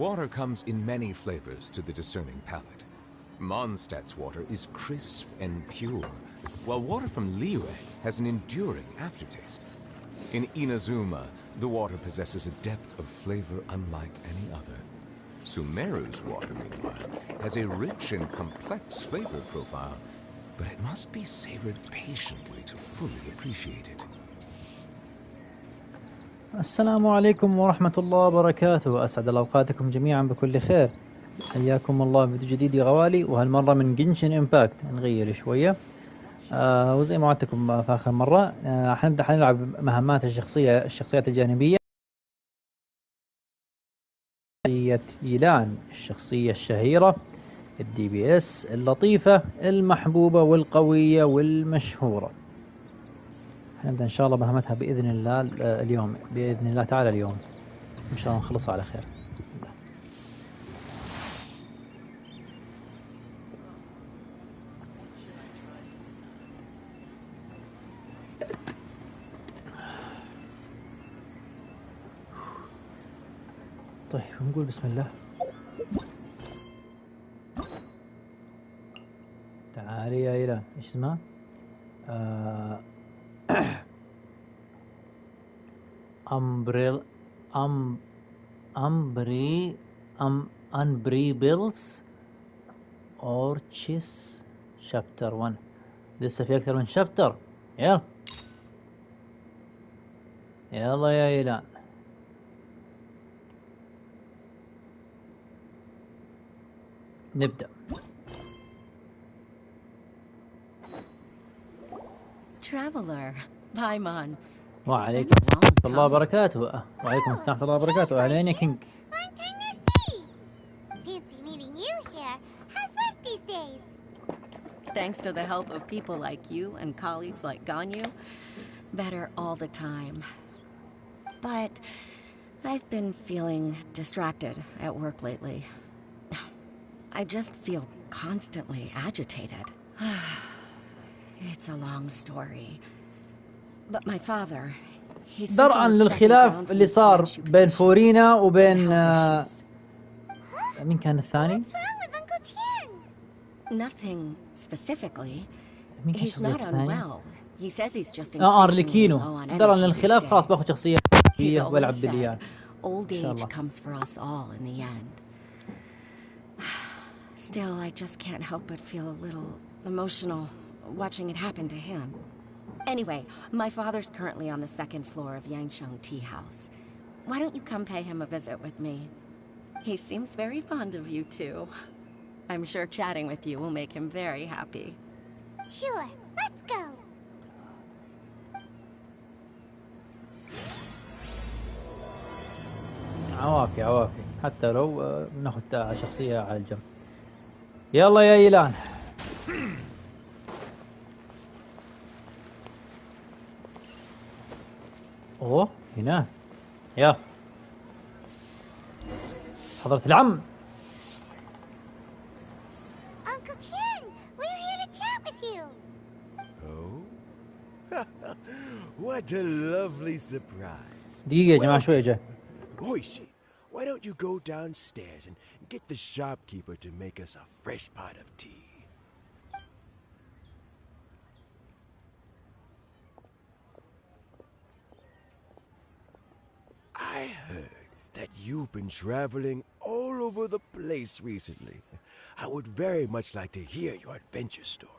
Water comes in many flavors to the discerning palate. Mondstadt's water is crisp and pure, while water from Liyue has an enduring aftertaste. In Inazuma, the water possesses a depth of flavor unlike any other. Sumeru's water, meanwhile, has a rich and complex flavor profile, but it must be savored patiently to fully appreciate it. السلام عليكم ورحمة الله وبركاته. أسعد الله أوقاتكم جميعا بكل خير. حياكم الله بفيديو جديد يا غوالي، وهالمرة من جنشن امباكت. نغير شوية وزي ما وعدتكم في آخر مرة حنلعب مهمات الشخصيات الجانبية. شخصية يلان، الشخصية الشهيرة الدي بي اس اللطيفة المحبوبة والقوية والمشهورة. حنبدأ إن شاء الله مهمتها بإذن الله اليوم، بإذن الله تعالى اليوم إن شاء الله نخلصها على خير. بسم الله. طيب نقول بسم الله. تعالي يا إيلان، إيش اسمها؟ Unbreables Orchis Chapter 1. لسه في أكثر من شابتر. يلا يلا يا إيلان. نبدأ. Traveler, Paimon. وعليكم السلام ورحمة الله وبركاته. وعليكم السلام ورحمة الله وبركاته. أهلين يا كينج. Long time no see. Fancy meeting you here. How's work these days? Thanks to the help of people like you and colleagues like Ganyu, better all the time. But I've been feeling distracted at work lately. I just feel constantly agitated. It's a long story. But my father, he's درءا للخلاف اللي صار بين فورينا وبين مين كان الثاني؟ What's wrong with Uncle Tian? Nothing specifically. مين كان He's الشخصية not الثانية؟ unwell. He says he's just increasingly أرليكينو. low on درءا energy للخلاف these خلاص days. باخذ شخصية He's والعب always باليان. said old age comes for us all in the end. Still, I just can't help but feel a little emotional watching it happen to him. Anyway, my father's currently on the second floor of Yangsheng Tea House. Why don't you come pay him a visit with me? He seems very fond of you too. I'm sure chatting with you will make him very happy. Sure, let's go. عوافي حتى لو ناخذ شخصية على الجنب. يلا يا إيلان. اوه هنا. يلا حضرة العم. Uncle Tian, we're here to chat with you. Oh? What a lovely surprise. دقيقة يا جماعة شوية جاي. Oishi, why don't you go downstairs and get the shopkeeper to make us a fresh pot of tea? I heard that you've been traveling all over the place recently. I would very much like to hear your adventure stories.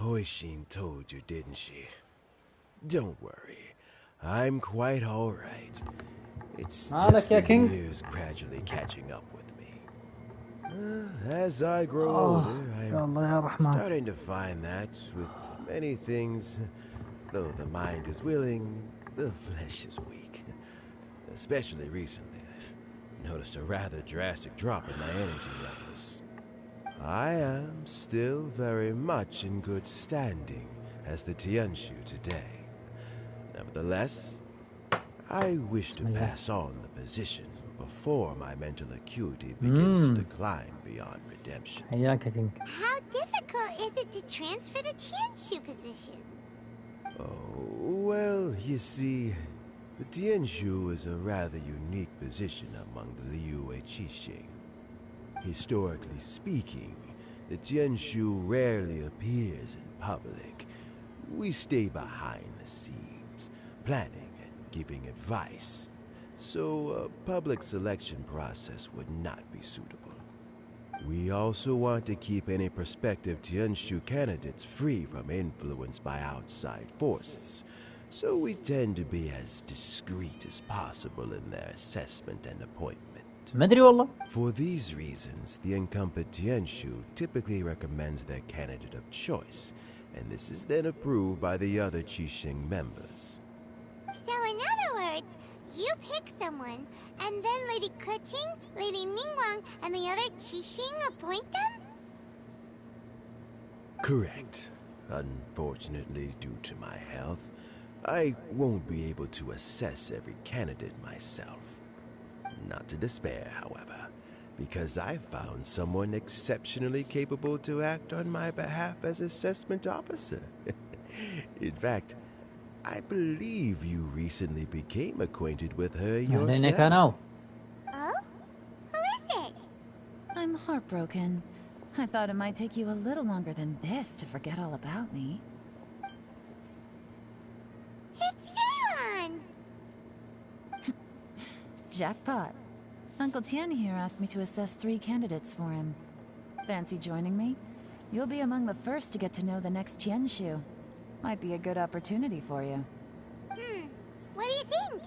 Hoishin told you, didn't she? Don't worry. I'm quite all right. It's just the years gradually catching up with me. As I grow older, I'm starting to find that with many things, though the mind is willing, the flesh is weak. Especially recently, I've noticed a rather drastic drop in my energy levels. I am still very much in good standing as the Tianshu today. Nevertheless, I wish to pass on the position before my mental acuity begins to decline beyond redemption. How difficult is it to transfer the Tianshu position? Oh, well, you see, the Tianshu is a rather unique position among the Liyue Qixing. Historically speaking, the Tianshu rarely appears in public. We stay behind the scenes, planning and giving advice, so a public selection process would not be suitable. We also want to keep any prospective Tianshu candidates free from influence by outside forces, so we tend to be as discreet as possible in their assessment and appointment. For these reasons, the incumbent Tianshu typically recommends their candidate of choice, and this is then approved by the other Qixing members. So in other words, you pick someone, and then Lady Keqing, Lady Ningguang, and the other Qixing appoint them? Correct. Unfortunately, due to my health, I won't be able to assess every candidate myself. Not to despair, however, because I found someone exceptionally capable to act on my behalf as assessment officer. In fact, I believe you recently became acquainted with her yourself. Oh? Who is it? I'm heartbroken. I thought it might take you a little longer than this to forget all about me. It's Yelon! Jackpot. Uncle Tian here asked me to assess 3 candidates for him. Fancy joining me? You'll be among the first to get to know the next Tianshu. Might be a good opportunity for you. What do you think?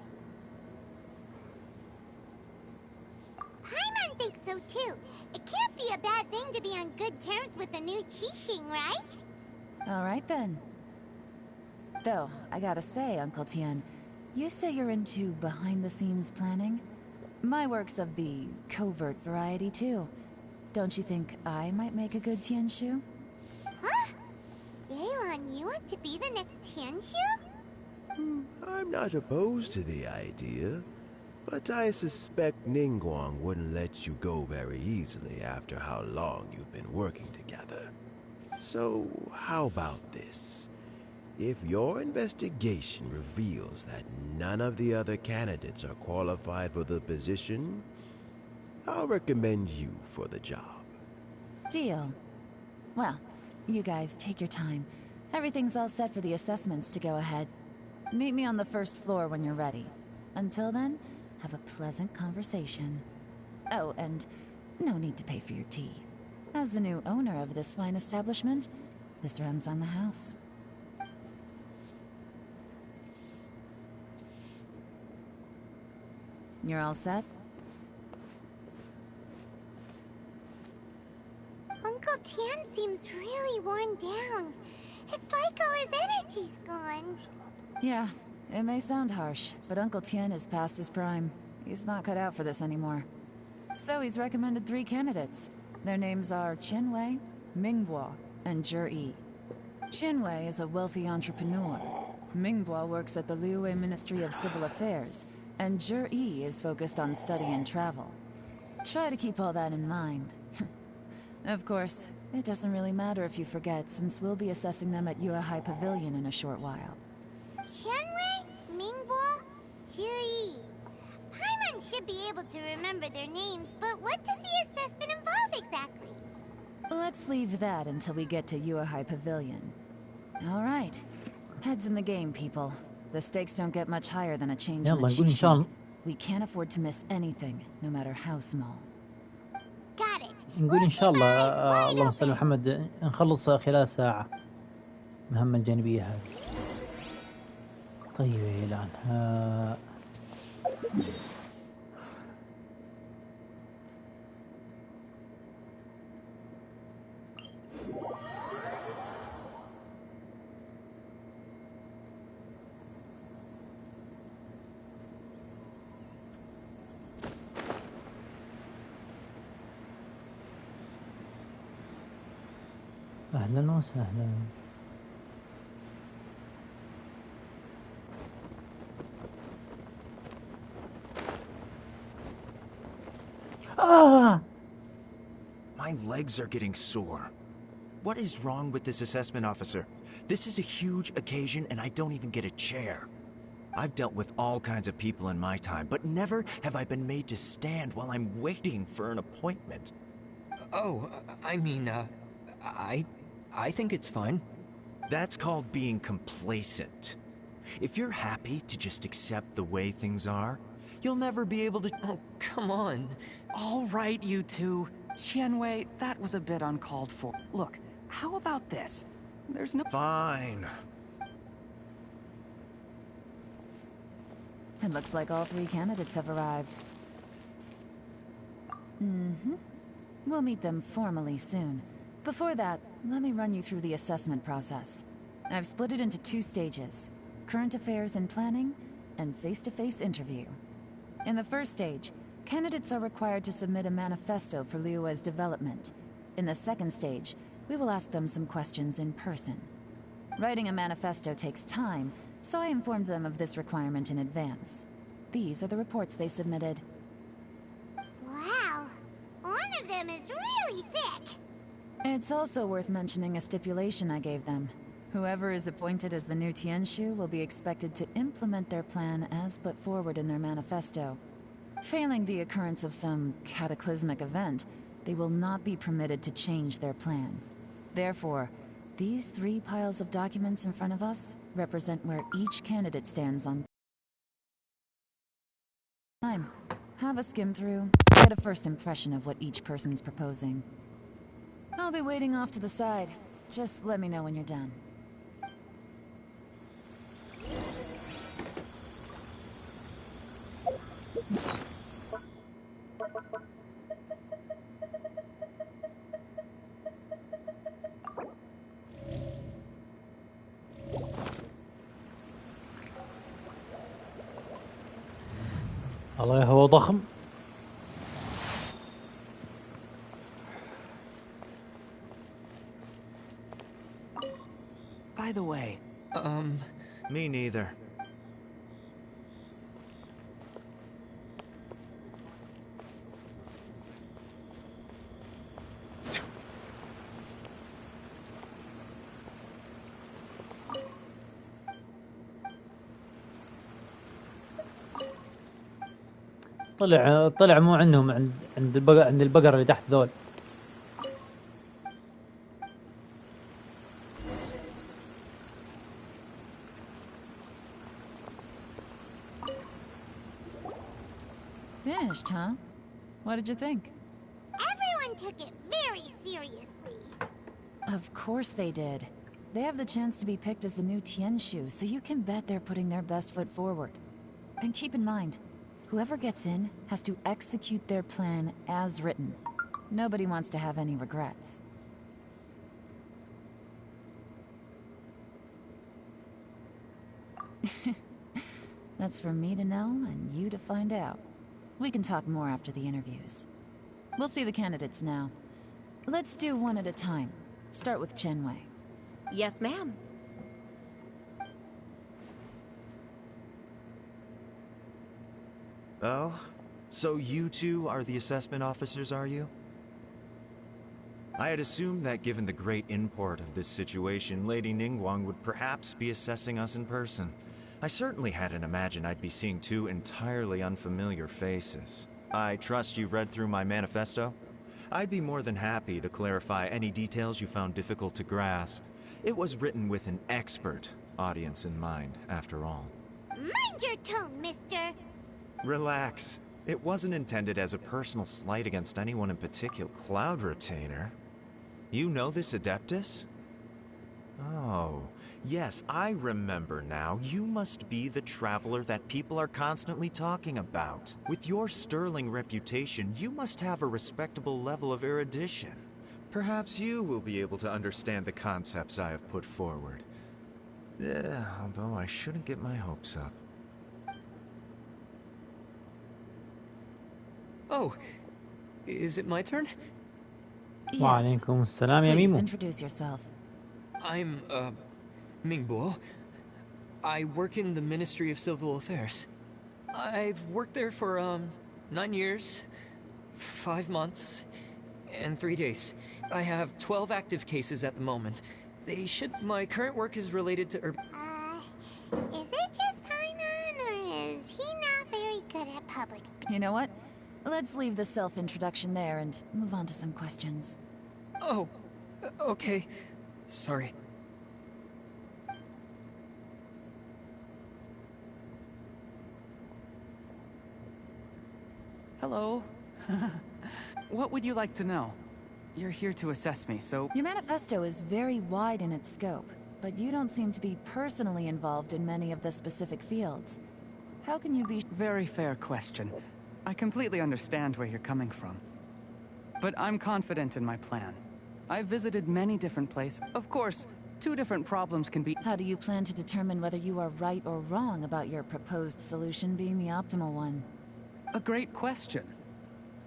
Paimon thinks so too. It can't be a bad thing to be on good terms with a new Qixing, right? Alright then. Though, I gotta say, Uncle Tian, you say you're into behind-the-scenes planning? My work's of the covert variety too. Don't you think I might make a good Tianshu? Huh? Yelon, you want to be the next Tianshu? I'm not opposed to the idea, but I suspect Ningguang wouldn't let you go very easily after how long you've been working together. So, how about this? If your investigation reveals that none of the other candidates are qualified for the position, I'll recommend you for the job. Deal. Well, you guys take your time. Everything's all set for the assessments to go ahead. Meet me on the first floor when you're ready. Until then, have a pleasant conversation. Oh, and no need to pay for your tea. As the new owner of this fine establishment, this runs on the house. You're all set? Uncle Tian seems really worn down. It's like all his energy's gone. Yeah, it may sound harsh, but Uncle Tian is past his prime. He's not cut out for this anymore. So he's recommended 3 candidates. Their names are Qinwei, Mingbo, and Zhi. Qinwei is a wealthy entrepreneur. Mingbo works at the Liyue Ministry of Civil Affairs, and Zhi is focused on study and travel. Try to keep all that in mind. Of course, it doesn't really matter if you forget, since we'll be assessing them at Yuehai Pavilion in a short while. Qianwei, Mingbo, Zhi. Paimon should be able to remember their names, but what does the assessment involve exactly? Let's leave that until we get to Yuehai Pavilion. Alright. Heads in the game, people. The stakes don't get much higher than a change in the Qixing. We can't afford to miss anything, no matter how small. Got it. نقول إن شاء الله اللهم صل محمد نخلص خلال ساعة. المهمة الجانبية هذه. طيب يا يلان، أهلا وسهلا. My legs are getting sore. What is wrong with this assessment officer? This is a huge occasion and I don't even get a chair. I've dealt with all kinds of people in my time, but never have I been made to stand while I'm waiting for an appointment. Oh, I mean, I think it's fine. That's called being complacent. If you're happy to just accept the way things are, you'll never be able to— Oh, come on. All right, you two. Qianwei, that was a bit uncalled for. Look, how about this? There's no— Fine. It looks like all 3 candidates have arrived. We'll meet them formally soon. Before that, let me run you through the assessment process. I've split it into 2 stages: current affairs and planning, and face-to-face interview. In the first stage, candidates are required to submit a manifesto for Liyue's development. In the second stage, we will ask them some questions in person. Writing a manifesto takes time, so I informed them of this requirement in advance. These are the reports they submitted. Wow, one of them is really thick. It's also worth mentioning a stipulation I gave them. Whoever is appointed as the new Tianshu will be expected to implement their plan as put forward in their manifesto. Failing the occurrence of some cataclysmic event, they will not be permitted to change their plan. Therefore, these 3 piles of documents in front of us represent where each candidate stands on time. Have a skim through, get a first impression of what each person's proposing. I'll be waiting off to the side. Just let me know when you're done. الله هو ضخم. By the way, Me neither. طلع مو عندهم، عند البقر اللي تحت ذول. Finished, huh? What did you think? Everyone took it very seriously. Of course they did. They have the chance to be picked as the new Tianshu, so you can bet they're putting their best foot forward. And keep in mind, whoever gets in has to execute their plan as written. Nobody wants to have any regrets. That's for me to know and you to find out. We can talk more after the interviews. We'll see the candidates now. Let's do one at a time. Start with Chenwei. Yes, ma'am. Oh? So you 2 are the assessment officers, are you? I had assumed that given the great import of this situation, Lady Ningguang would perhaps be assessing us in person. I certainly hadn't imagined I'd be seeing 2 entirely unfamiliar faces. I trust you've read through my manifesto? I'd be more than happy to clarify any details you found difficult to grasp. It was written with an expert audience in mind, after all. Mind your tone, mister. Relax. It wasn't intended as a personal slight against anyone in particular. Cloud Retainer? You know this Adeptus? Oh, yes, I remember now. You must be the traveler that people are constantly talking about. With your sterling reputation, you must have a respectable level of erudition. Perhaps you will be able to understand the concepts I have put forward. Yeah, although I shouldn't get my hopes up. Oh, is it my turn? Yes. وعليكم السلام يا Please ميمو. introduce yourself. I'm, Mingbo. I work in the Ministry of Civil Affairs. I've worked there for, 9 years, 5 months, and 3 days. I have 12 active cases at the moment. My current work is related to Is it just Paimon, or is he not very good at public speaking? You know what? Let's leave the self-introduction there and move on to some questions. Oh, okay. Sorry. Hello. What would you like to know? You're here to assess me, so... Your manifesto is very wide in its scope, but you don't seem to be personally involved in many of the specific fields. How can you be... Very fair question. I completely understand where you're coming from. But I'm confident in my plan. I've visited many different places. Of course, 2 different problems can be... How do you plan to determine whether you are right or wrong about your proposed solution being the optimal one? A great question.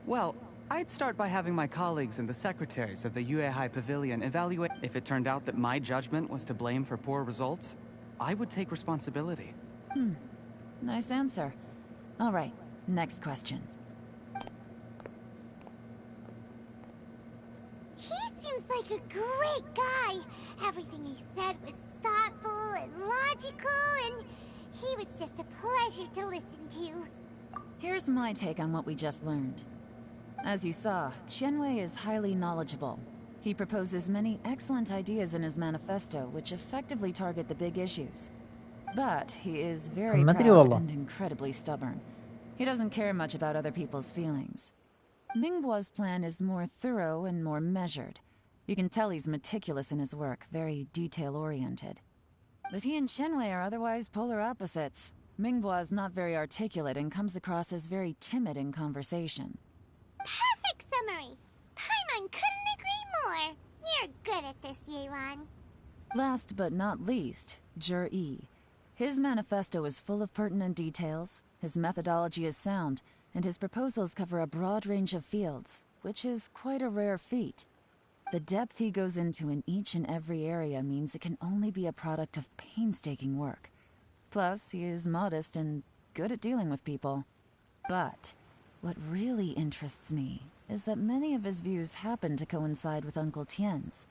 Well, I'd start by having my colleagues and the secretaries of the Yuehai Pavilion evaluate. If it turned out that my judgment was to blame for poor results, I would take responsibility. Nice answer. All right, next question. He seems like a great guy. Everything he said was thoughtful and logical, and he was just a pleasure to listen to. Here's my take on what we just learned. As you saw, Qianwei is highly knowledgeable. He proposes many excellent ideas in his manifesto, which effectively target the big issues. But he is very ما أدري proud والله. and incredibly stubborn. He doesn't care much about other people's feelings. Mingbo's plan is more thorough and more measured. You can tell he's meticulous in his work, very detail-oriented. But he and Qianwei are otherwise polar opposites. Mingbo is not very articulate and comes across as very timid in conversation. Perfect summary. Paimon couldn't agree more. You're good at this, Yelan. Last but not least, Jur-E. His manifesto is full of pertinent details, his methodology is sound, and his proposals cover a broad range of fields, which is quite a rare feat. The depth he goes into in each and every area means it can only be a product of painstaking work. Plus, he is modest and good at dealing with people. But what really interests me is that many of his views happen to coincide with Uncle Tien's.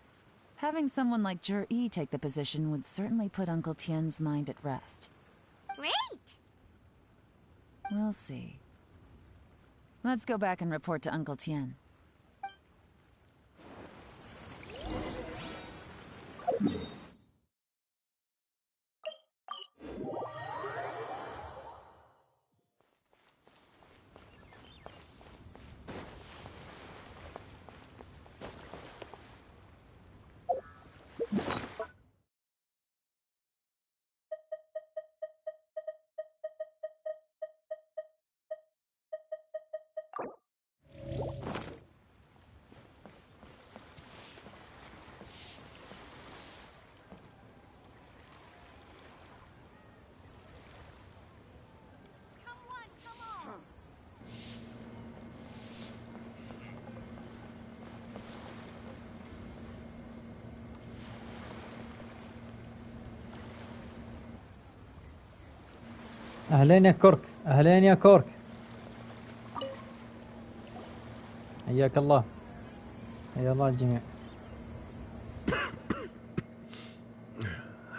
Having someone like Jur-E take the position would certainly put Uncle Tien's mind at rest. Great! We'll see. Let's go back and report to Uncle Tien. أهلين يا كورك، أهلين يا كورك. حياك الله. حيا الله الجميع.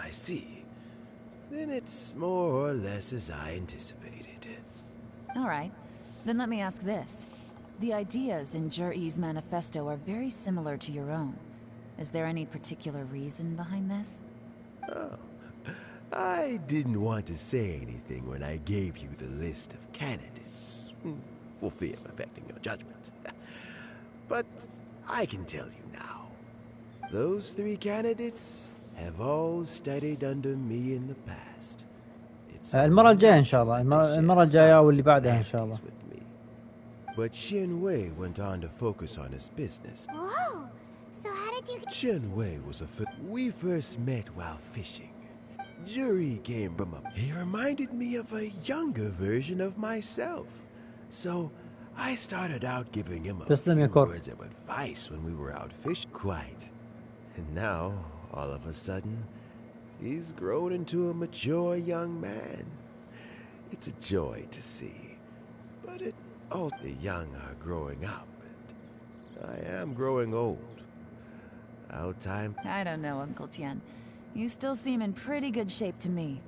I see. Then it's more or less as I anticipated. All right, then let me ask this. The ideas in Jur-E's manifesto are very similar to your own. Is there any particular reason behind this? Oh, I didn't want to say anything when I gave you the list of candidates, for fear of affecting your judgment. But I can tell you now. Those 3 candidates have all studied under me in the past. It's المرة الجاية إن شاء natural الله. that they share المرة الجاية some واللي بعدها إن شاء الله. similarities with me. But Chen Wei went on to focus on his business. Whoa! So how did you... Chen Wei was we first met while fishing. Juri came from up. He reminded me of a younger version of myself. So I started out giving him a few words of advice when we were out fishing. Quite. And now, all of a sudden, he's grown into a mature young man. It's a joy to see. But all the young are growing up, and I am growing old. Our time... I don't know, Uncle Tian. You still seem in pretty good shape to me.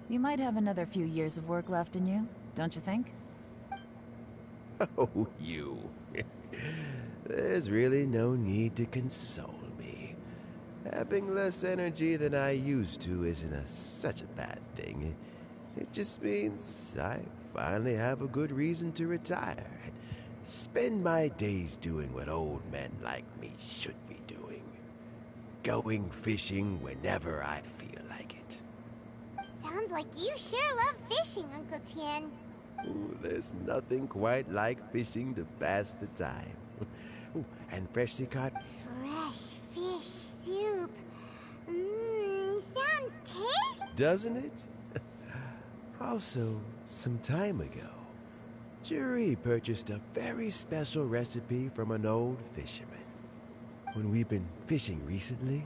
You might have another few years of work left in you, don't you think? Oh, you. There's really no need to console me. Having less energy than I used to isn't such a bad thing. It just means I finally have a good reason to retire and spend my days doing what old men like me should be doing. Going fishing whenever I feel like it. Sounds like you sure love fishing, Uncle Tian. Ooh, there's nothing quite like fishing to pass the time. Ooh, and freshly caught... Fresh fish soup. Sounds tasty. Doesn't it? Also, some time ago, Juri purchased a very special recipe from an old fisherman. When we've been fishing recently,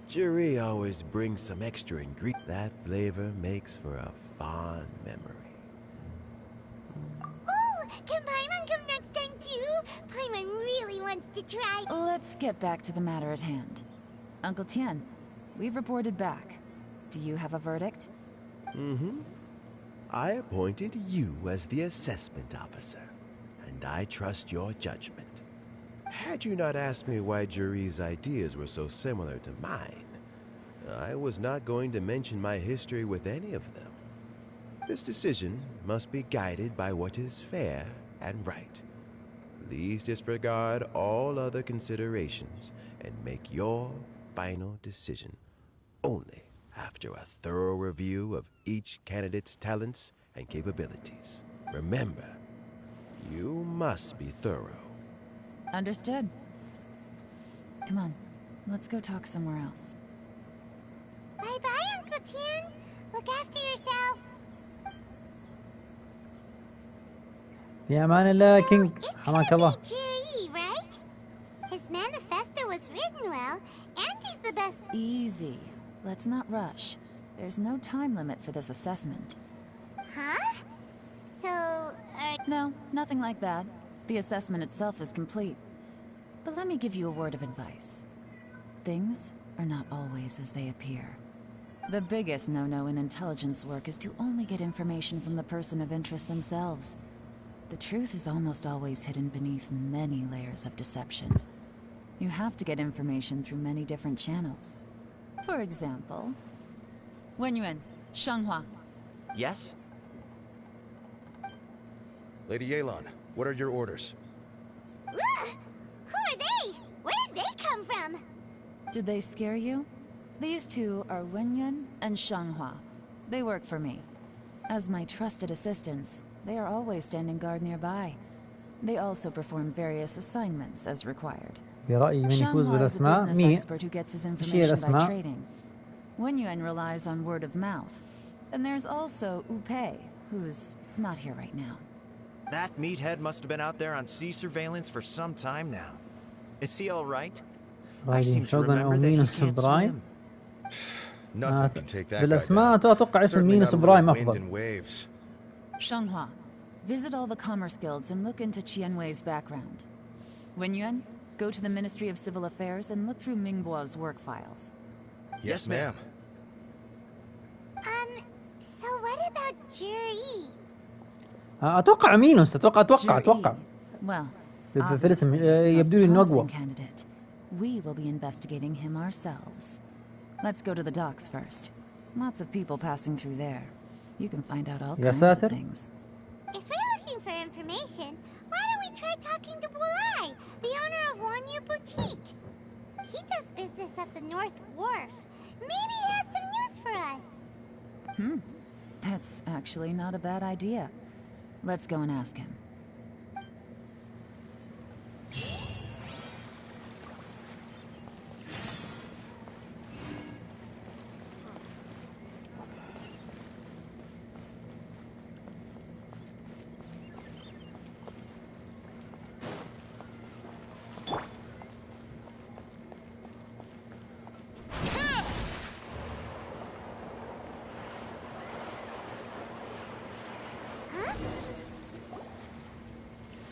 Juri always brings some extra ingredient. That flavor makes for a fond memory. Oh, can Paimon come next time too? Paimon really wants to try. Let's get back to the matter at hand. Uncle Tian, we've reported back. Do you have a verdict? Mm-hmm. I appointed you as the assessment officer, and I trust your judgment. Had you not asked me why Juri's ideas were so similar to mine, I was not going to mention my history with any of them. This decision must be guided by what is fair and right. Please disregard all other considerations and make your final decision only after a thorough review of each candidate's talents and capabilities. Remember, you must be thorough. Understood. Come on, let's go talk somewhere else. Bye-bye, Uncle Tian. Look after yourself. في أمان الله كينج. حماك الله. Juri, right? His manifesto was written well, and he's the best. Easy. Let's not rush. There's no time limit for this assessment. Huh? So, No, nothing like that. The assessment itself is complete. But let me give you a word of advice. Things are not always as they appear. The biggest no-no in intelligence work is to only get information from the person of interest themselves. The truth is almost always hidden beneath many layers of deception. You have to get information through many different channels. For example, Wenyuan, Shanghua. Yes? Lady Yelان, what are your orders? Ugh! Who are they? Where did they come from? Did they scare you? These two are Wenyuan and Shanghua. They work for me. As my trusted assistants, they are always standing guard nearby. They also perform various assignments as required. برأيي من يفوز Shanghua is a بالأسماء business مين؟ expert who gets his هي information by الأسماء؟ trading. Wenyuan relies on word of mouth. And there's also Upei, who's not here right now. That meathead must have been out there on sea surveillance for some time now. Is he all right? I seem to remember that he can't swim. Nothing can take that guy بالأسماء down. أتوقع اسم Certainly مينوس not a برايم little wind أفضل. and waves. Shanghua, visit all the commerce guilds and look into Qianwei's background. Wenyuan, go to the Ministry of Civil Affairs and look through Mingbo's work files. Yes, ma'am. So what about Juri? أتوقع مينوس. أتوقع. Well, في الاسم obviously, he's the most يبدو لي إنه أقوى. promising candidate. We will be investigating him ourselves. Let's go to the docks first. Lots of people passing through there. You can find out all kinds of things. If we're looking for information, why don't we try talking to Bulai, the owner of Wanyu Boutique? He does business at the North Wharf, Maybe he has some news for us. That's actually not a bad idea. Let's go and ask him.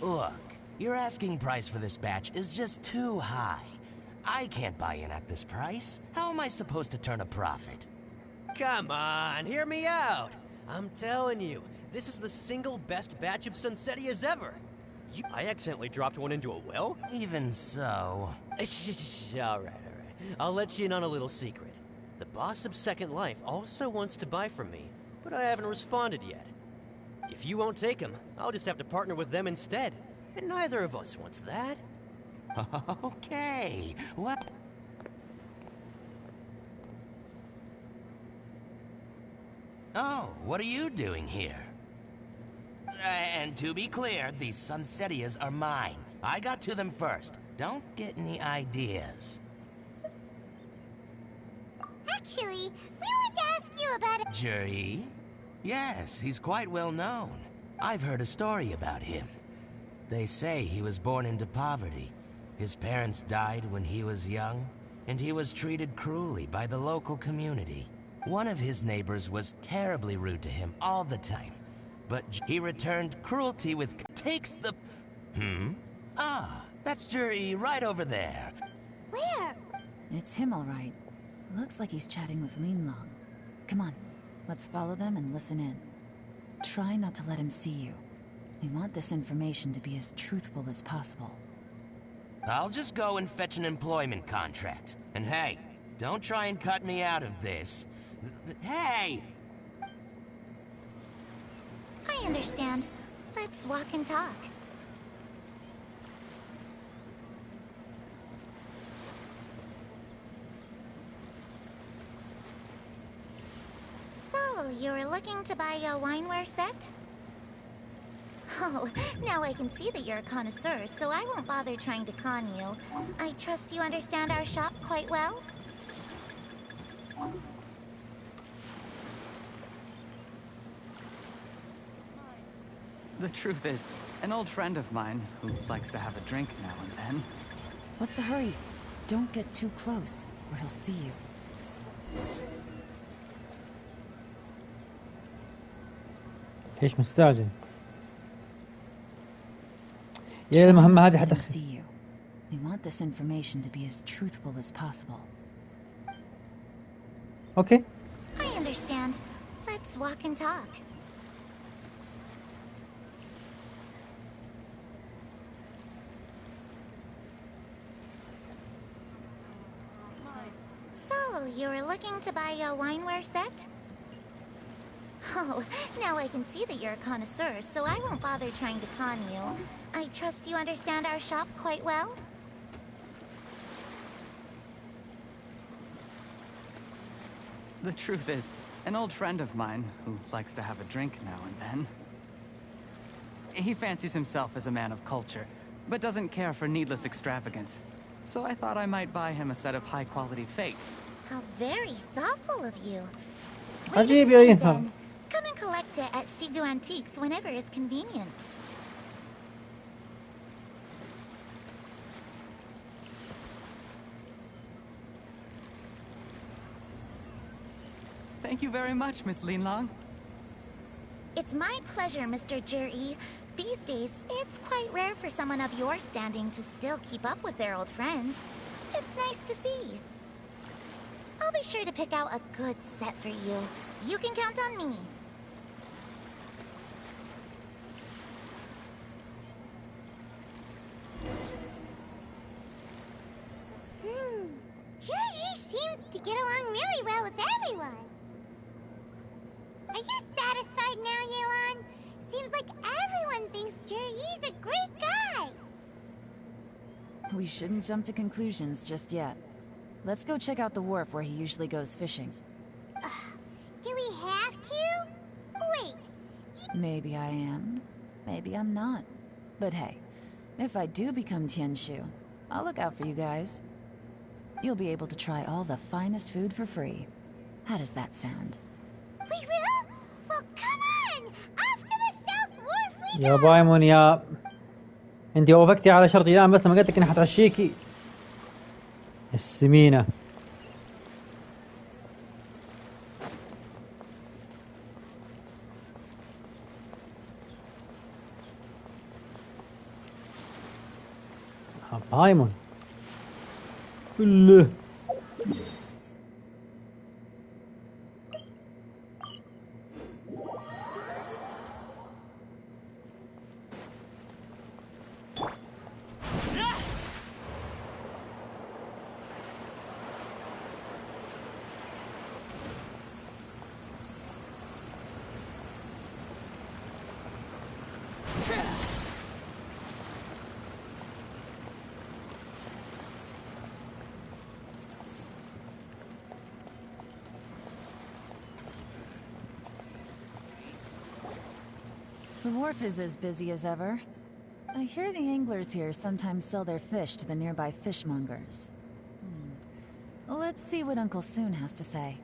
Look, your asking price for this batch is just too high. I can't buy in at this price. How am I supposed to turn a profit? Come on, hear me out. I'm telling you, this is the single best batch of Sunsettias ever. I accidentally dropped one into a well? Even so... Alright. I'll let you in on a little secret. The boss of Second Life also wants to buy from me, but I haven't responded yet. If you won't take him, I'll just have to partner with them instead. And neither of us wants that. Okay, what? Oh, what are you doing here? And to be clear, these Sunsettias are mine. I got to them first. Don't get any ideas. Actually, we want to ask you about it. Juri? Yes, he's quite well known. I've heard a story about him. They say he was born into poverty. His parents died when he was young, and he was treated cruelly by the local community. One of his neighbors was terribly rude to him all the time, but he returned cruelty with takes the... Ah, that's Juri right over there. Where? It's him, all right. Looks like he's chatting with Linlong. Come on, let's follow them and listen in. Try not to let him see you. We want this information to be as truthful as possible. I'll just go and fetch an employment contract. And hey, don't try and cut me out of this. Hey! I understand. Let's walk and talk. So, you were looking to buy a wineware set? Oh, now I can see that you're a connoisseur, so I won't bother trying to con you. I trust you understand our shop quite well? The truth is, an old friend of mine who likes to have a drink now and then. What's the hurry? Don't get too close, or he'll see you. ليش مستعجل؟ يا المهمة هذه حتى see you. We want this information to be as truthful as possible. Okay. I understand. Let's walk and talk. So, you were looking to buy a wineware set? Oh, now I can see that you're a connoisseur, so I won't bother trying to con you. I trust you understand our shop quite well? The truth is, an old friend of mine who likes to have a drink now and then. He fancies himself as a man of culture, but doesn't care for needless extravagance. So I thought I might buy him a set of high-quality fakes. How very thoughtful of you. عجيب يا إيثان. Come and collect it at Shigu Antiques whenever is convenient. Thank you very much, Miss Linlong. It's my pleasure, Mr. Juri. These days, it's quite rare for someone of your standing to still keep up with their old friends. It's nice to see. I'll be sure to pick out a good set for you. You can count on me. Juri seems to get along really well with everyone. Are you satisfied now, Yelon? Seems like everyone thinks Juri's a great guy. We shouldn't jump to conclusions just yet. let's go check out the wharf where he usually goes fishing. Do we have to? Wait. Maybe I am. Maybe I'm not. But hey, if I do become Tianshu, I'll look out for you guys. You'll be able to try all the finest food for free. How does that sound? We will? Well, come on! Off to the South Wharf we يا go! بايمون يا انتي وافقتي على شرطي الان بس لما قلت لك اني حتعشيكي السمينة. بايمون الله The wharf is as busy as ever. I hear the anglers here sometimes sell their fish to the nearby fishmongers. Let's see what Uncle Soon has to say.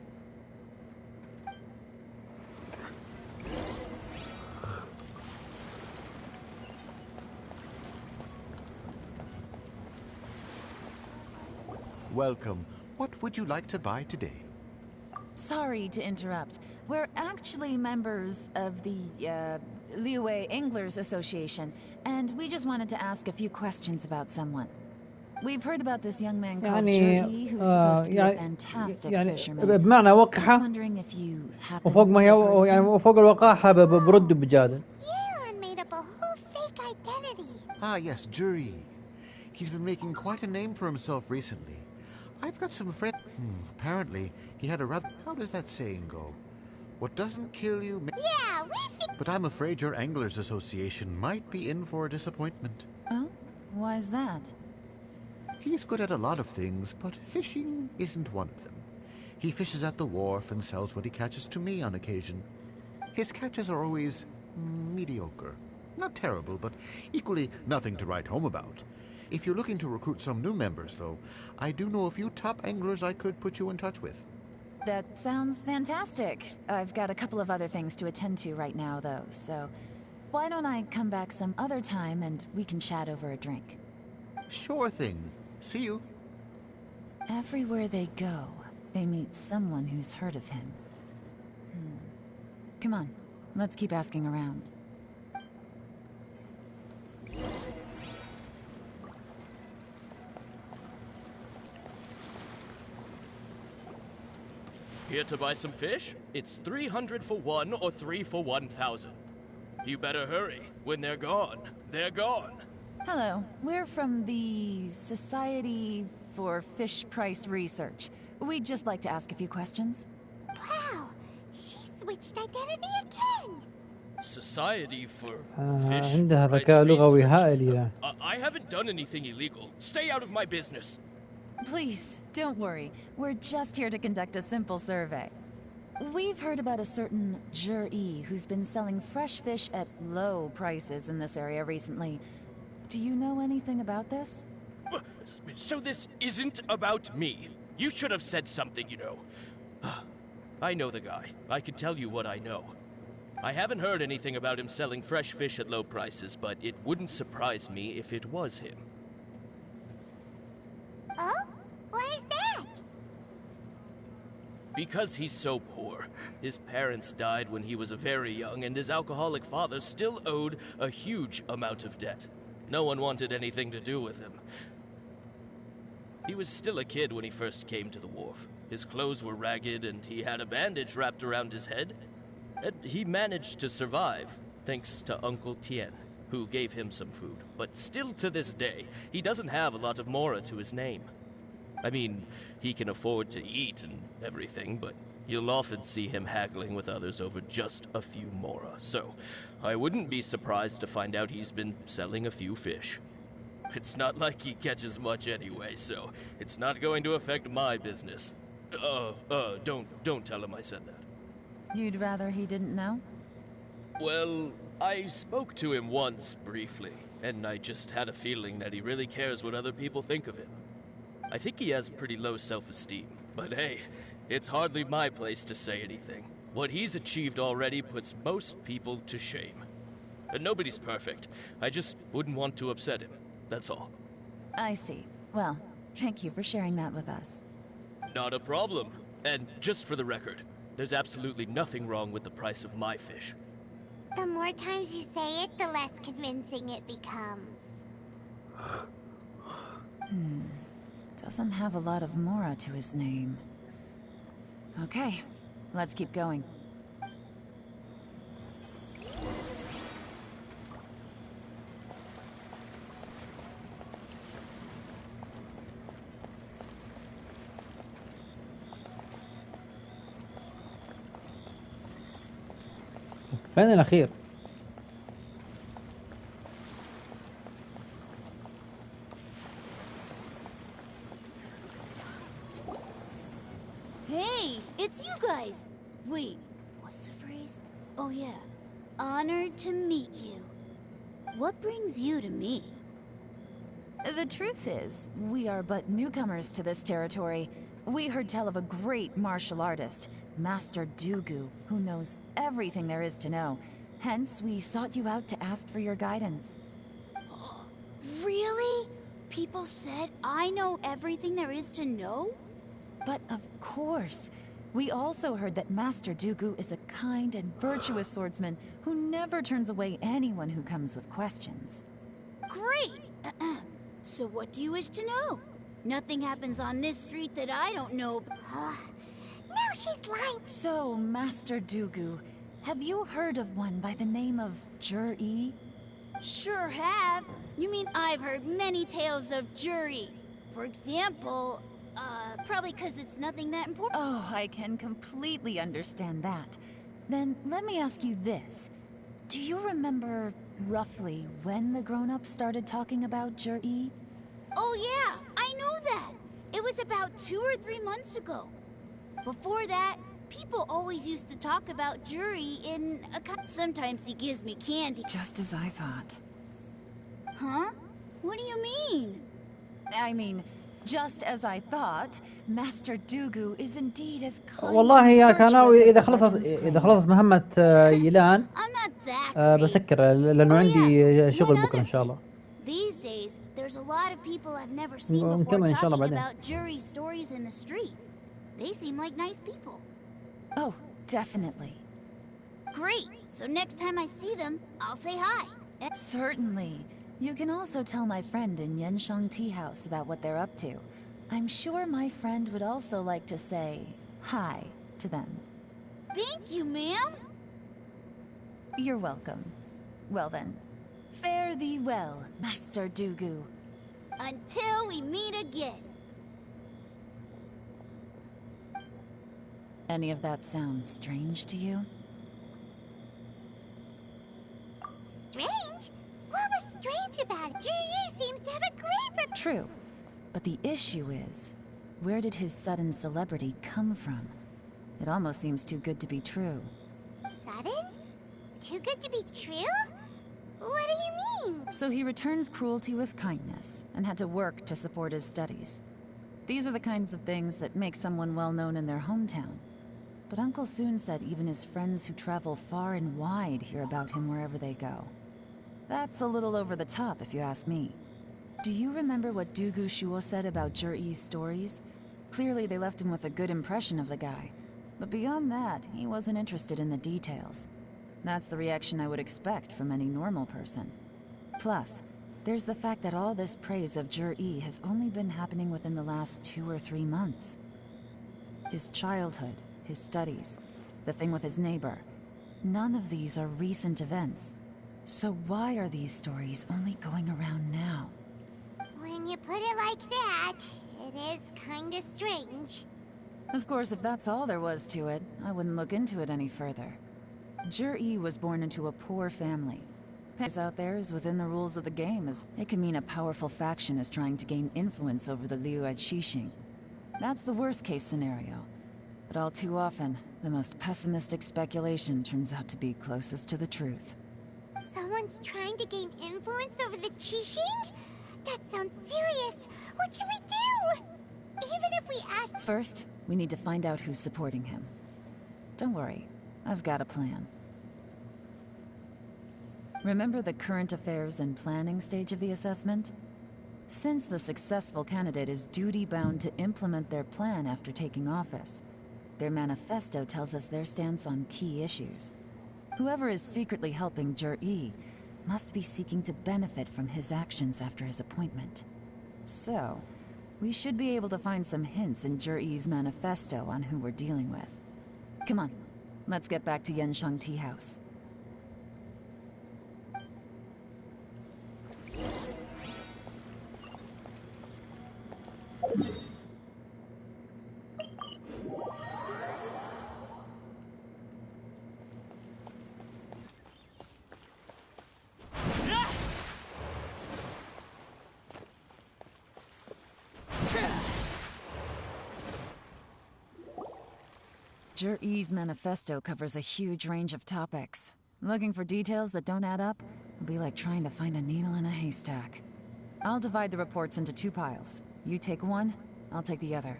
Welcome. What would you like to buy today? Sorry to interrupt. We're actually members of the, Liyue Anglers Association, and we just wanted to ask a few questions about someone. We've heard about this young man called Juri, who's supposed to be a fantastic fisherman. بمعنى وقحة Just wondering if you happen وفوق ما هي to يعني وفوق الوقاحة برد بجادل. Yellan made up a whole fake identity. Ah, yes, Juri. He's been making quite a name for himself recently. I've got some friends. Apparently, he had a rather... How does that saying go? What doesn't kill you... Yeah, we think... But I'm afraid your Anglers Association might be in for a disappointment. Oh? Why is that? He's good at a lot of things, but fishing isn't one of them. He fishes at the wharf and sells what he catches to me on occasion. His catches are always mediocre. Not terrible, but equally nothing to write home about. If you're looking to recruit some new members, though, I do know a few top anglers I could put you in touch with. That sounds fantastic. I've got a couple of other things to attend to right now, though, so why don't I come back some other time and we can chat over a drink? Sure thing. See you. Everywhere they go, they meet someone who's heard of him. Come on, let's keep asking around. Here to buy some fish? It's 300 for one or 3 for 1,000. You better hurry. When they're gone, they're gone. Hello, we're from the Society for Fish Price Research. We'd just like to ask a few questions. Wow, she switched identity again. Society for عندها Fish ذكاء Price لغوي Research. هائل يلان. I haven't done anything illegal. Stay out of my business. Please, don't worry. We're just here to conduct a simple survey. We've heard about a certain Juri who's been selling fresh fish at low prices in this area recently. Do you know anything about this? So this isn't about me. You should have said something, you know. I know the guy. I can tell you what I know. I haven't heard anything about him selling fresh fish at low prices, but it wouldn't surprise me if it was him. Oh? Why is that? Because he's so poor. His parents died when he was very young, and his alcoholic father still owed a huge amount of debt. No one wanted anything to do with him. He was still a kid when he first came to the wharf. His clothes were ragged, and he had a bandage wrapped around his head. And he managed to survive, thanks to Uncle Tien, who gave him some food. But still to this day, he doesn't have a lot of mora to his name. I mean, he can afford to eat and everything, but you'll often see him haggling with others over just a few mora. So, I wouldn't be surprised to find out he's been selling a few fish. It's not like he catches much anyway, so it's not going to affect my business. Don't tell him I said that. You'd rather he didn't know? Well, I spoke to him once, briefly, and I just had a feeling that he really cares what other people think of him. I think he has pretty low self-esteem, but hey, it's hardly my place to say anything. What he's achieved already puts most people to shame. And nobody's perfect. I just wouldn't want to upset him, that's all. I see. Well, thank you for sharing that with us. Not a problem. And just for the record, there's absolutely nothing wrong with the price of my fish. The more times you say it, the less convincing it becomes. Doesn't have a lot of mora to his name. Okay, let's keep going. فين الأخير؟ Hey, it's you guys! Wait, what's the phrase? Oh yeah, honored to meet you. What brings you to me? The truth is, we are but newcomers to this territory. We heard tell of a great martial artist, Master Dugu, who knows everything there is to know. Hence, we sought you out to ask for your guidance. Really? People said I know everything there is to know? But of course. We also heard that Master Dugu is a kind and virtuous swordsman who never turns away anyone who comes with questions. Great! So what do you wish to know? Nothing happens on this street that I don't know. Now she's lying. So, Master Dugu, have you heard of one by the name of Jur-E? Sure have. You mean I've heard many tales of Juri. For example, probably because it's nothing that important. Oh, I can completely understand that. Then let me ask you this. Do you remember roughly when the grown-ups started talking about Jur-E? Oh yeah, I know that. It was about 2 or 3 months ago. Before that, people always used to talk about Juri in a sometimes he gives me candy. Just as I thought. Huh? What do you mean? I mean, just as I thought, Master Dugu is indeed as kind والله يا and كانوا virtuous as إذا the خلصت legends إذا claim. خلصت مهمة يلان بسكر لأنه عندي شغل بكرة إن شاء الله. These days, there's a lot of people I've never seen before نكمل إن شاء الله talking بعدين. about Juri stories in the street. They seem like nice people. Oh, definitely. Great! So next time I see them, I'll say hi. Certainly. You can also tell my friend in Yenshang Tea House about what they're up to. I'm sure my friend would also like to say hi to them. Thank you, ma'am. You're welcome. Well then, fare thee well, Master Dugu. Until we meet again. Any of that sound strange to you? Strange? What was strange about it? Juri seems to have a great True. But the issue is, where did his sudden celebrity come from? It almost seems too good to be true. Sudden? Too good to be true? What do you mean? So he returns cruelty with kindness, and had to work to support his studies. These are the kinds of things that make someone well known in their hometown. But Uncle Soon said even his friends who travel far and wide hear about him wherever they go. That's a little over the top, if you ask me. Do you remember what Dugu Shuo said about Jur-E's stories? Clearly they left him with a good impression of the guy. But beyond that, he wasn't interested in the details. That's the reaction I would expect from any normal person. Plus, there's the fact that all this praise of Jur-E has only been happening within the last 2 or 3 months. His childhood, his studies, the thing with his neighbor. None of these are recent events. So why are these stories only going around now? When you put it like that, it is kinda strange. Of course, if that's all there was to it, I wouldn't look into it any further. Jur-E was born into a poor family. Out there is within the rules of the game. It can mean a powerful faction is trying to gain influence over the Liu at Xixing. That's the worst case scenario. But all too often, the most pessimistic speculation turns out to be closest to the truth. Someone's trying to gain influence over the Qixing? That sounds serious. What should we do? Even if we ask... First, we need to find out who's supporting him. Don't worry, I've got a plan. Remember the current affairs and planning stage of the assessment? Since the successful candidate is duty-bound to implement their plan after taking office, their manifesto tells us their stance on key issues. Whoever is secretly helping Jur-E must be seeking to benefit from his actions after his appointment. So, we should be able to find some hints in Jur-E's manifesto on who we're dealing with. Come on, let's get back to Yansheng Tea House. Jur-E's manifesto covers a huge range of topics. Looking for details that don't add up will be like trying to find a needle in a haystack. I'll divide the reports into 2 piles. You take one, I'll take the other.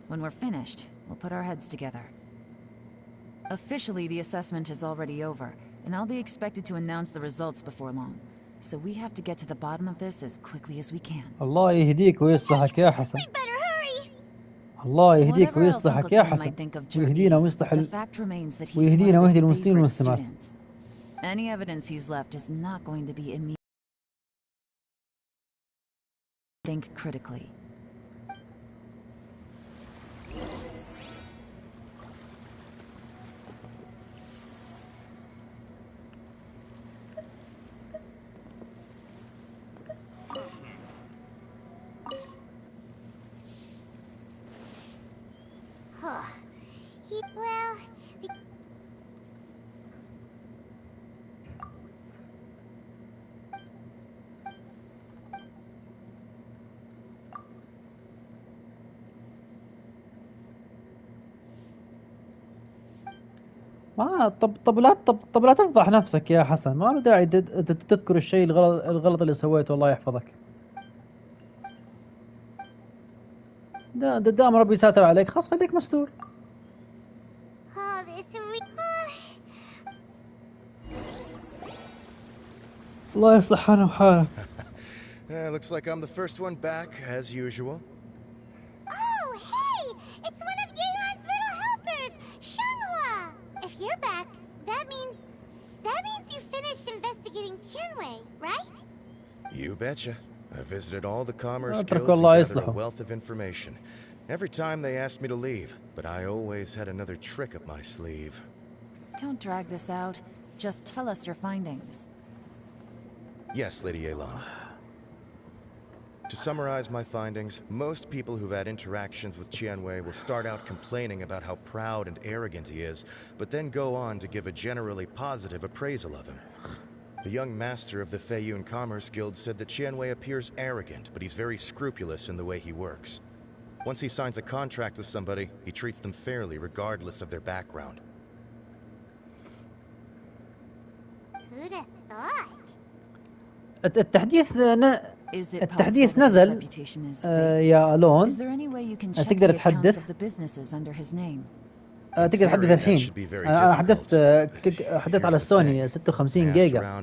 When we're finished, we'll put our heads together. Officially, the assessment is already over, and I'll be expected to announce the results before long. So we have to get to the bottom of this as quickly as we can. الله يهديك ويصلحك يا حسن. الله يهديك ويصلحك يا حسن. ويهدينا ويصلح ويهدينا ويهدي المسلمين والمسلمات. Any evidence he's left is not going to be immediate. Think critically. طب لا تفضح نفسك يا حسن، ما له داعي تذكر الشيء الغلط اللي سويته. الله يحفظك. دام ربي ساتر عليك خلاص خليك مستور. الله يصلح حالنا وحالك. Looks like I'm the first one back, as usual. Oh, hey! It's one of Yelan's little helpers, Shanghua! If you're back, that means you finished investigating Tianwei, right? You betcha. I visited all the commerce اترك guilds الله and gathered a يصلحه. wealth of information. Every time they asked me to leave, but I always had another trick up my sleeve. Don't drag this out. Just tell us your findings. Yes, Lady Yelان. To summarize my findings, most people who've had interactions with Tianwei will start out complaining about how proud and arrogant he is, but then go on to give a generally positive appraisal of him. The young master of the Feiyun Commerce Guild said that Tianwei appears arrogant, but he's very scrupulous in the way he works. Once he signs a contract with somebody, he treats them fairly regardless of their background. Who'd have thought? التحديث نزل يا ألون. تقدر تحدث تقدر تحدث الحين. أنا حدثت على السوني 56 جيجا،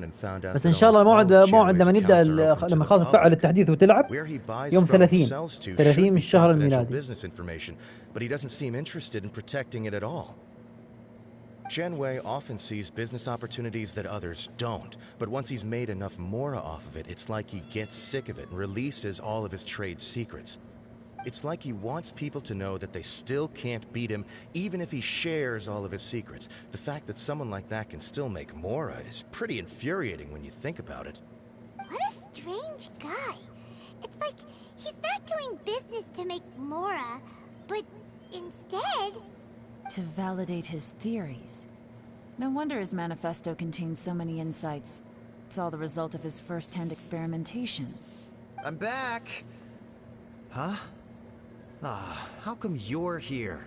بس إن شاء الله موعد لما نبدأ لما خلاص تفعل التحديث وتلعب يوم 30 من الشهر الميلادي. Tianwei often sees business opportunities that others don't, but once he's made enough mora off of it, it's like he gets sick of it and releases all of his trade secrets. It's like he wants people to know that they still can't beat him, even if he shares all of his secrets. The fact that someone like that can still make mora is pretty infuriating when you think about it. What a strange guy. It's like he's not doing business to make mora, but instead... to validate his theories. No wonder his manifesto contains so many insights. It's all the result of his first-hand experimentation. I'm back! Huh? How come you're here?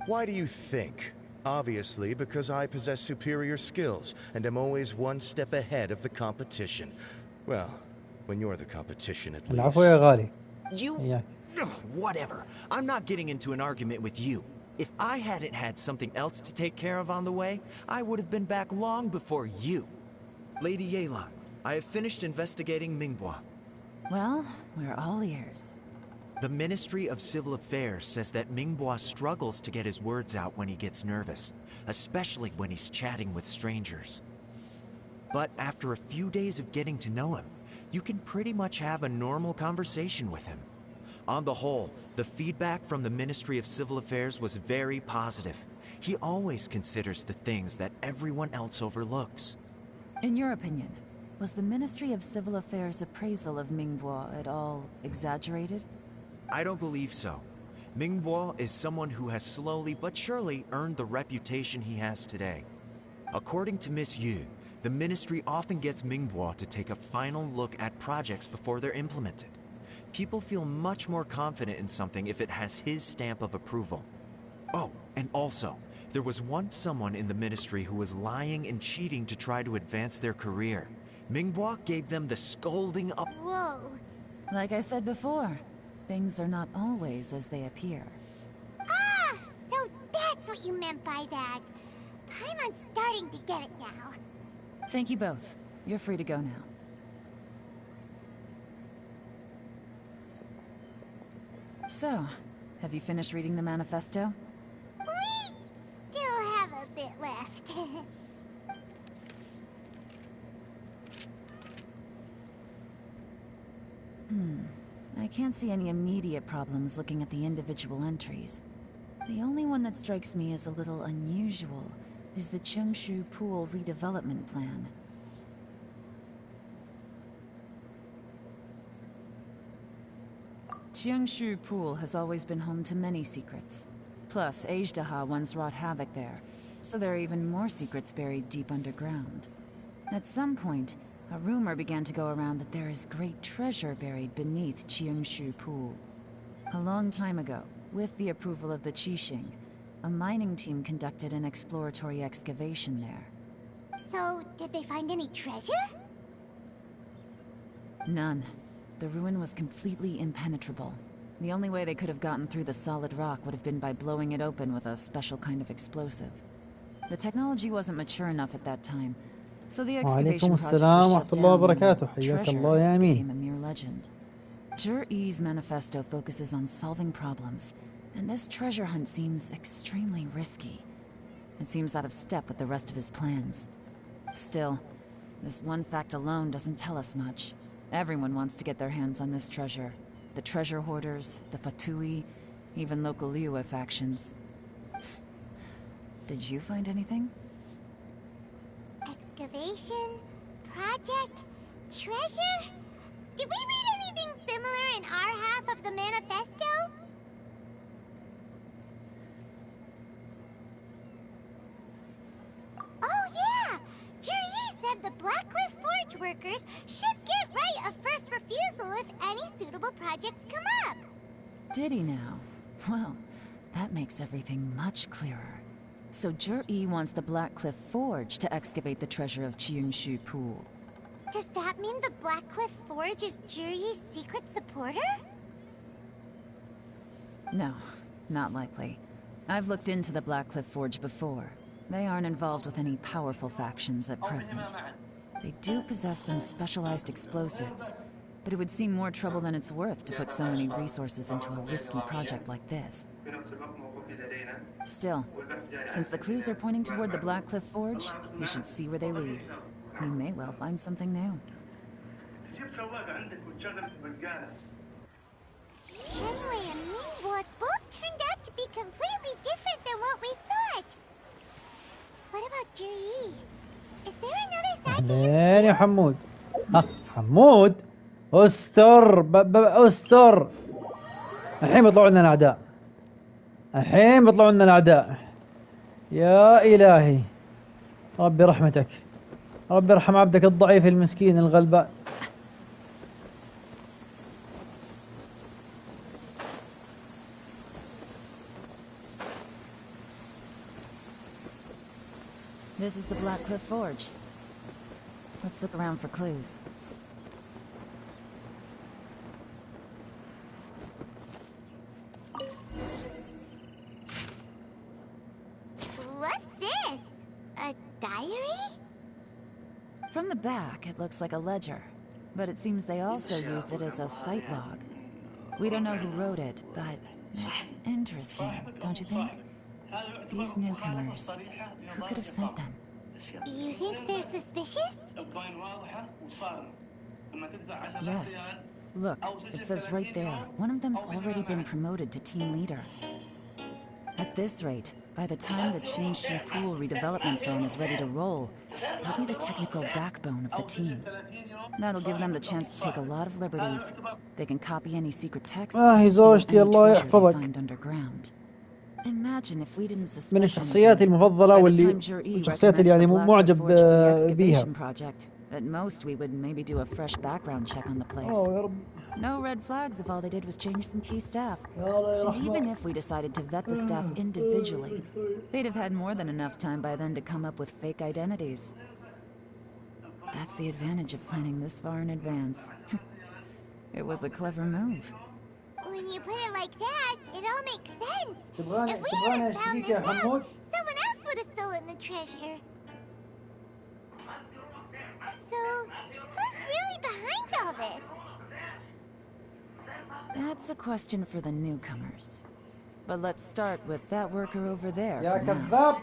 Why do you think? Obviously, because I possess superior skills, and am always one step ahead of the competition. Well, when you're the competition, at العفو least. يا غالي. You... إياك. Whatever. I'm not getting into an argument with you. If I hadn't had something else to take care of on the way, I would have been back long before you. Lady Yelan, I have finished investigating Mingbois. Well, we're all ears. The Ministry of Civil Affairs says that Mingbois struggles to get his words out when he gets nervous, especially when he's chatting with strangers. But after a few days of getting to know him, you can pretty much have a normal conversation with him. On the whole, the feedback from the Ministry of Civil Affairs was very positive. He always considers the things that everyone else overlooks. In your opinion, was the Ministry of Civil Affairs' appraisal of Mingbois at all exaggerated? I don't believe so. Mingbois is someone who has slowly but surely earned the reputation he has today. According to Miss Yu, the Ministry often gets Mingbois to take a final look at projects before they're implemented. People feel much more confident in something if it has his stamp of approval. Oh, and also, there was once someone in the Ministry who was lying and cheating to try to advance their career. Mingbois gave them the scolding up. Whoa. Like I said before, things are not always as they appear. Ah! So that's what you meant by that. I'm starting to get it now. Thank you both. You're free to go now. So, have you finished reading the manifesto? We still have a bit left. I can't see any immediate problems looking at the individual entries. The only one that strikes me as a little unusual is the Chengshu Pool redevelopment plan. Chengshu Pool has always been home to many secrets. Plus, Ajdaha once wrought havoc there, so there are even more secrets buried deep underground. At some point, a rumor began to go around that there is great treasure buried beneath Chengshu Pool. A long time ago, with the approval of the Qixing, a mining team conducted an exploratory excavation there. So, did they find any treasure? None. The ruin was completely impenetrable. The only way they could have gotten through the solid rock would have been by blowing it open with a special kind of explosive. The technology wasn't mature enough at that time, so the excavation وعليكم project السلام was ورحمة shut الله down وبركاته. and حياك treasure الله يا أمين. became a mere legend. Zhi-Yi's manifesto focuses on solving problems, and this treasure hunt seems extremely risky. It seems out of step with the rest of his plans. Still, this one fact alone doesn't tell us much. Everyone wants to get their hands on this treasure. The treasure hoarders, the Fatui, even local Liyue factions. Did you find anything? Excavation? Project? Treasure? Did we read anything similar in our half of the manifesto? Oh yeah! Zhi-Yi said the Blackcliff Forge workers should get right of first refusal if any suitable projects come up. Did he now? Well, that makes everything much clearer. So Zhi-Yi wants the Blackcliff Forge to excavate the treasure of Chengshu Pool. Does that mean the Blackcliff Forge is Zhi-Yi's secret supporter? No, not likely. I've looked into the Blackcliff Forge before. They aren't involved with any powerful factions at present. They do possess some specialized explosives, but it would seem more trouble than it's worth to put so many resources into a risky project like this. Still, since the clues are pointing toward the Blackcliff Forge, we should see where they lead. We may well find something new. Shenwei and Mingboa both turned out to be completely different than what we thought. What about Zhi-Yi? Is there another side to him? أهلين يا حمود. حمود استر استر. الحين بيطلعوا لنا الأعداء. الحين بيطلعوا لنا الأعداء. يا إلهي ربي رحمتك. رب ارحم عبدك الضعيف المسكين الغلبان. This is the Black Cliff Forge. Let's look around for clues. What's this? A diary? From the back, it looks like a ledger, but it seems they also use it as a site log. We don't know who wrote it, but it's interesting, don't you think? These newcomers, who could have sent them? You think they're suspicious? Yes. Look, it says right there, one of them's already been promoted to team leader. At this rate, by the time the Qin Pool redevelopment plan is ready to roll, they'll be the technical backbone of the team. That'll give them the chance to take a lot of liberties. They can copy any secret texts or steal any treasure they find underground. Imagine if we didn't suspect من الشخصيات المفضلة والشخصيات اللي يعني معجب بيها. At most, we would maybe do a fresh background check on the place. No red flags if all they did was change some key staff. And even if we decided to vet the staff individually, they'd have had more than enough time by then to come up with fake identities. That's the advantage of planning this far in advance. It was a clever move. When you put it like that, it all makes sense. If we hadn't found this out, someone else would have stolen the treasure. So, who's really behind all this? That's a question for the newcomers. But let's start with that worker over there يا for now. كذاب.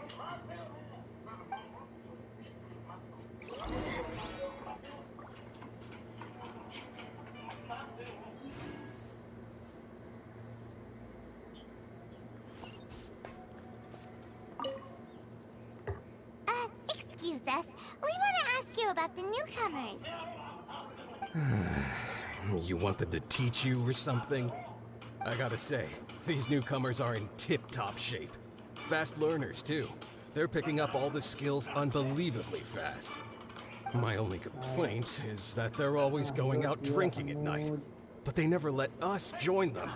Excuse us. We want to ask you about the newcomers. You want them to teach you or something? I gotta say, these newcomers are in tip-top shape. Fast learners, too. They're picking up all the skills unbelievably fast. My only complaint is that they're always going out drinking at night. But they never let us join them.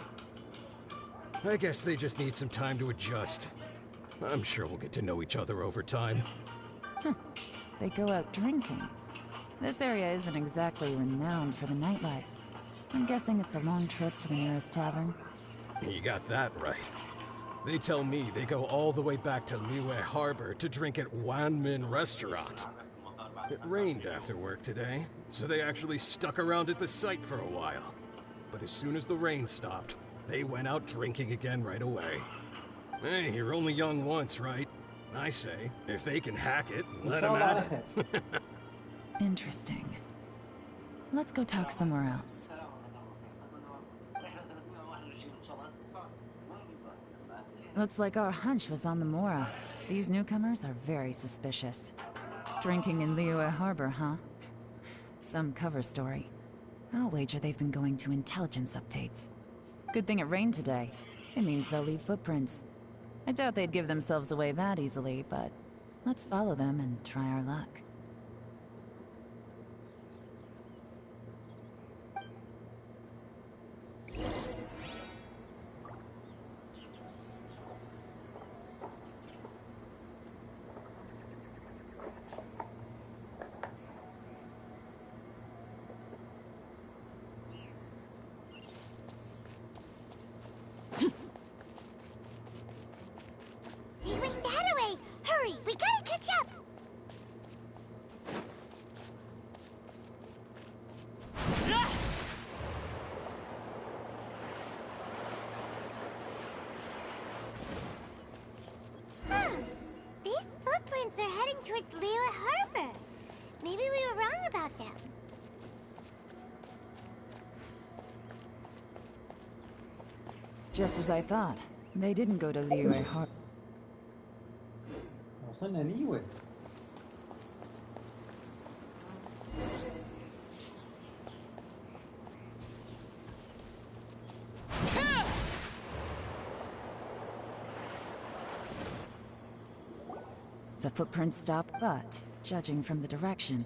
I guess they just need some time to adjust. I'm sure we'll get to know each other over time. They go out drinking. This area isn't exactly renowned for the nightlife. I'm guessing it's a long trip to the nearest tavern. You got that right. They tell me they go all the way back to Liyue Harbor to drink at Wanmin Restaurant. It rained after work today, so they actually stuck around at the site for a while. But as soon as the rain stopped, they went out drinking again right away. Hey, you're only young once, right? I say, if they can hack it, let them at it. Interesting. Let's go talk somewhere else. Looks like our hunch was on the Mora. These newcomers are very suspicious. Drinking in Liyue Harbor, huh? Some cover story. I'll wager they've been going to intelligence updates. Good thing it rained today. It means they'll leave footprints. I doubt they'd give themselves away that easily, but let's follow them and try our luck. Just as I thought. They didn't go to Liyue Harbor. وصلنا ليوه. The footprints stopped, but judging from the direction.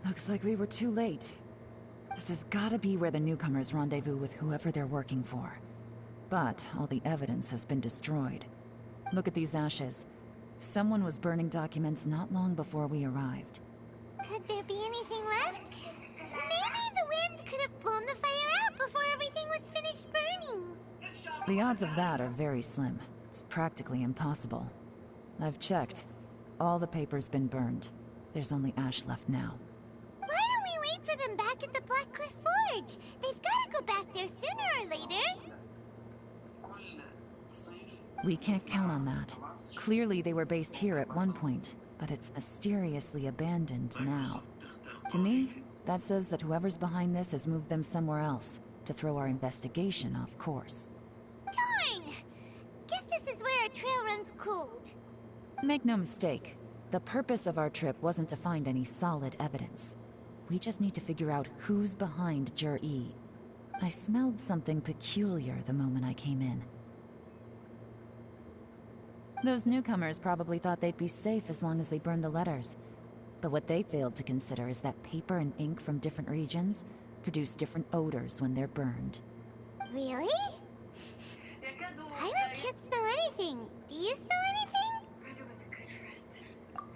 Looks like we were too late. This has gotta be where the newcomers rendezvous with whoever they're working for. But all the evidence has been destroyed. Look at these ashes. Someone was burning documents not long before we arrived. Could there be anything left? Maybe the wind could have blown the fire out before everything was finished burning. The odds of that are very slim. It's practically impossible. I've checked. All the paper's been burned. There's only ash left now. Why don't we wait for them back at the Black Cliff Forge? They've got to go back there sooner or later. We can't count on that. Clearly they were based here at one point, but it's mysteriously abandoned now. To me, that says that whoever's behind this has moved them somewhere else, to throw our investigation off course. Darn! Guess this is where our trail runs cold. Make no mistake, the purpose of our trip wasn't to find any solid evidence. We just need to figure out who's behind Jur-E. I smelled something peculiar the moment I came in. Those newcomers probably thought they'd be safe as long as they burned the letters. But what they failed to consider is that paper and ink from different regions produce different odors when they're burned. Really? I can't smell anything. Do you smell anything?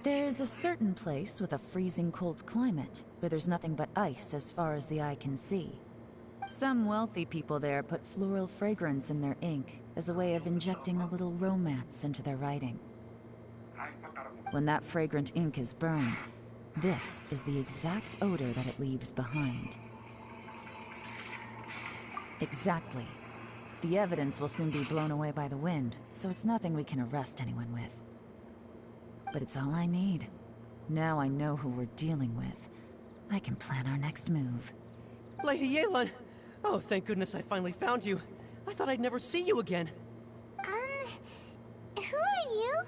There's a certain place with a freezing cold climate where there's nothing but ice as far as the eye can see. Some wealthy people there put floral fragrance in their ink as a way of injecting a little romance into their writing. When that fragrant ink is burned, this is the exact odor that it leaves behind. Exactly. The evidence will soon be blown away by the wind, so it's nothing we can arrest anyone with. But it's all I need. Now I know who we're dealing with. I can plan our next move. Lady Yelان! Oh, thank goodness I finally found you. I thought I'd never see you again. Who are you?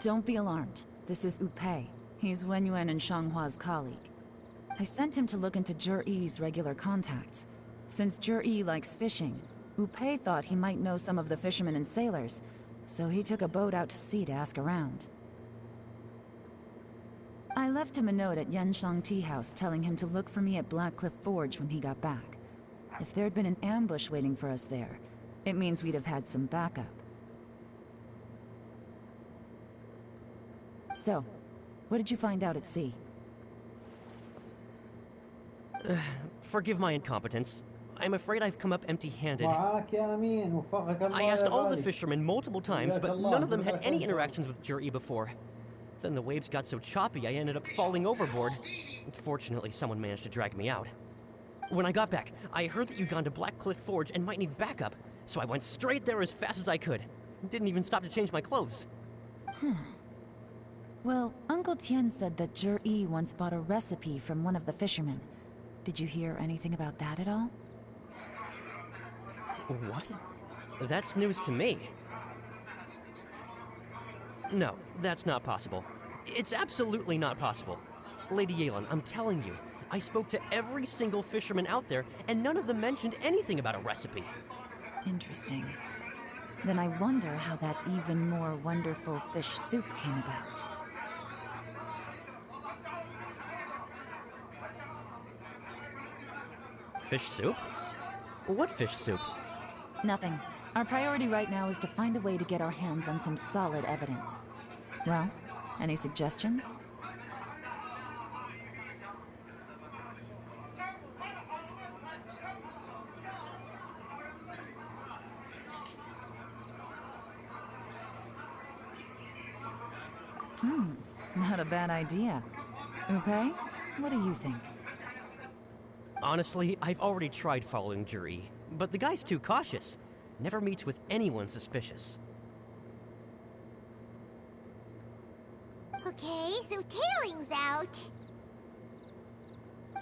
Don't be alarmed. This is Upei. He's Wenyuan and Shanghua's colleague. I sent him to look into Jur-E's regular contacts. Since Jur-E likes fishing, Upei thought he might know some of the fishermen and sailors, so he took a boat out to sea to ask around. I left him a note at Yanshang Tea House telling him to look for me at Black Cliff Forge when he got back. If there'd been an ambush waiting for us there, it means we'd have had some backup. So, what did you find out at sea? Forgive my incompetence. I'm afraid I've come up empty-handed. I asked all the fishermen multiple times, but none of them had any interactions with Jur-E before. Then the waves got so choppy I ended up falling overboard. Fortunately, someone managed to drag me out. When I got back, I heard that you'd gone to Black Cliff Forge and might need backup, so I went straight there as fast as I could. Didn't even stop to change my clothes. Well, Uncle Tien said that Jur-E once bought a recipe from one of the fishermen. Did you hear anything about that at all? What? That's news to me. No, that's not possible. It's absolutely not possible. Lady Yelán, I'm telling you, I spoke to every single fisherman out there, and none of them mentioned anything about a recipe. Interesting. Then I wonder how that even more wonderful fish soup came about. Fish soup? What fish soup? Nothing. Our priority right now is to find a way to get our hands on some solid evidence. Well, any suggestions? Not a bad idea. Upe, what do you think? Honestly, I've already tried following Juri, but the guy's too cautious. Never meets with anyone suspicious. Okay, so tailing's out.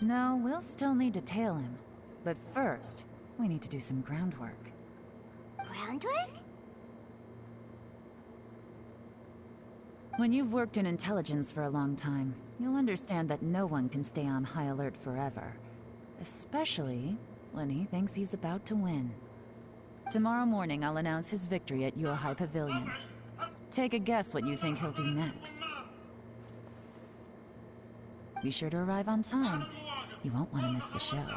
No, we'll still need to tail him. But first, we need to do some groundwork. Groundwork? When you've worked in intelligence for a long time, you'll understand that no one can stay on high alert forever. Especially when he thinks he's about to win. Tomorrow morning, I'll announce his victory at your high pavilion. Take a guess what you think he'll do next. Be sure to arrive on time. You won't want to miss the show.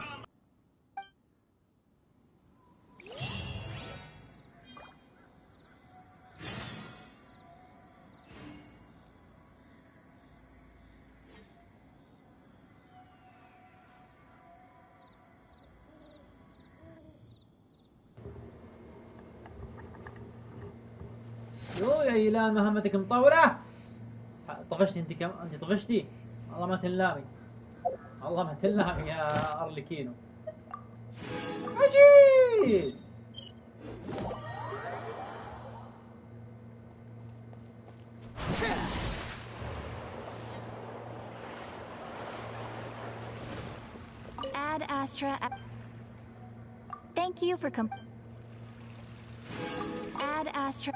يو يا يلان مهمتك مطولة. طغشتي انت انت طغشتي. والله ما تنلامي. والله ما تنلامي يا ارلكينو. عجيب. Ad Astra. Thank you for Ad Astra.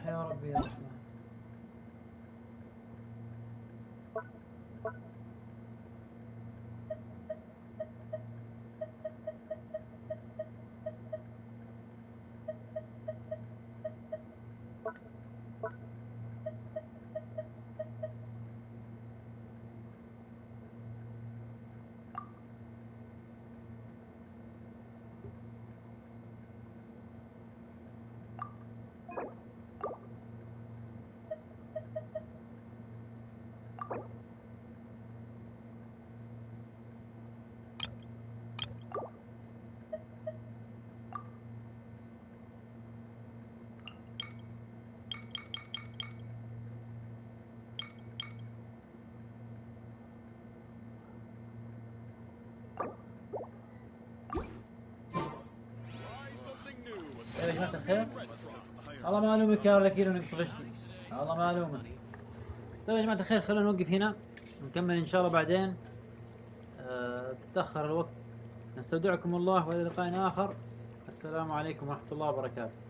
يا ربي يا رحمن. يا جماعة الخير والله ما الومك يا ارلكينو انك طغشتي. والله ما الومك. طيب يا جماعة الخير خلونا نوقف هنا نكمل ان شاء الله بعدين. تتأخر الوقت. نستودعكم الله والى لقاء آخر. السلام عليكم ورحمة الله وبركاته.